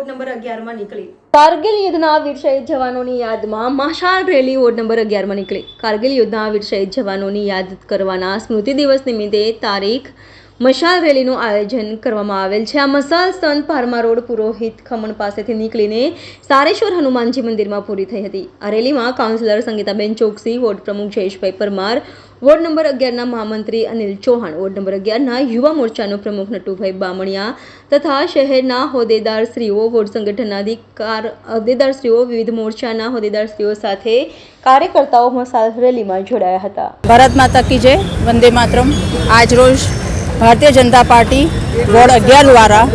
Ward number 11 માં નીકળી। કારગિલ યુદ્ધના વીર શહીદ જવાનોની યાદમાં મશાલ રેલી વોર્ડ નંબર 11 માં નીકળી। કારગિલ યુદ્ધના વીર શહીદ જવાનોની યાદ કરવાના સ્મૃતિ દિવસ નિમિત્તે તારીખ મશાલ રેલીનું આયોજન કરવામાં આવેલ છે। આ મશાલ સંત પારમા રોડ પુરોહિત ખમણ પાસેથી નીકળીને સારેશ્વર હનુમાનજી મંદિરમાં પૂરી થઈ હતી। આ રેલીમાં કાઉન્સિલર સંગીતાબેન ચોકસી, વોર્ડ પ્રમુખ જયેશભાઈ પરમાર, વોર્ડ નંબર 11ના મહામંત્રી અનિલ ચૌહાણ, વોર્ડ નંબર 11ના યુવા મોરચાનો પ્રમુખ નટુભાઈ બામણિયા તથા શહેરના હોદ્દેદારશ્રીઓ, વોર્ડ સંગઠનના હોદ્દેદારશ્રીઓ, વિવિધ મોરચાના હોદ્દેદારશ્રીઓ સાથે કાર્યકર્તાઓ મશાલ રેલીમાં જોડાયા હતા। ભારત માતા કી જય, વંદે માતરમ। આજ રોજ ભારતીય જનતા પાર્ટી વોર્ડ 11 દ્વારા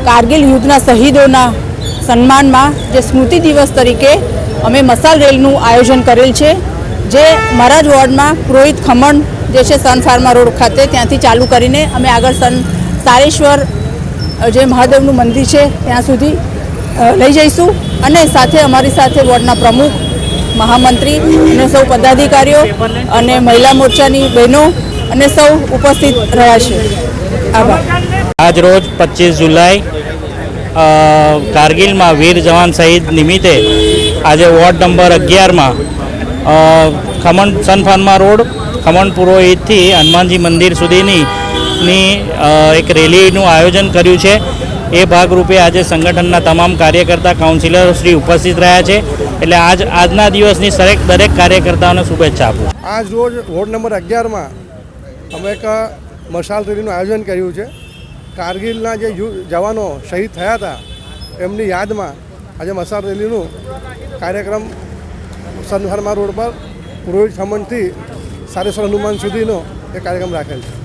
કારગિલ યુદ્ધના શહીદોના સન્માનમાં જે સ્મૃતિ દિવસ તરીકે અમે મશાલ રેલીનું આયોજન કરેલ છે, જે મારા જ વોર્ડમાં પુરોહિત ખમણ જે છે સન ફાર્મા રોડ ખાતે ત્યાંથી ચાલુ કરીને અમે આગળ સારેશ્વર જે મહાદેવનું મંદિર છે ત્યાં સુધી લઈ જઈશું અને સાથે અમારી સાથે વોર્ડના પ્રમુખ, મહામંત્રી અને સૌ પદાધિકારીઓ અને મહિલા મોરચાની બહેનો અને સૌ ઉપસ્થિત રહ્યા છે। આભાર। આજ રોજ 25 જુલાઈ કારગિલમાં વીર જવાન શહીદ નિમિત્તે આજે ward number 11માં khaman Sun Pharma road khaman પુરોહિતથી Hanumanji મંદિર સુધીની એક રેલીનું આયોજન કર્યું છે। એ ભાગરૂપે આજે સંગઠનના તમામ કાર્યકર્તા, કાઉન્સિલર શ્રી ઉપસ્થિત રહ્યા છે। એટલે આજના દિવસની દરેક કાર્યકર્તાઓને શુભેચ્છા આપું। આજ રોજ વોર્ડ નંબર 11માં અમે એક મશાલ રેલીનું આયોજન કર્યું છે। કારગિલના જે જવાનો શહીદ થયા હતા એમની યાદમાં આજે મશાલ રેલીનું કાર્યક્રમ સન ફાર્મા રોડ પર પુરોહિત ખમણથી સારેશ્વર હનુમાન સુધીનો એ કાર્યક્રમ રાખેલ છે।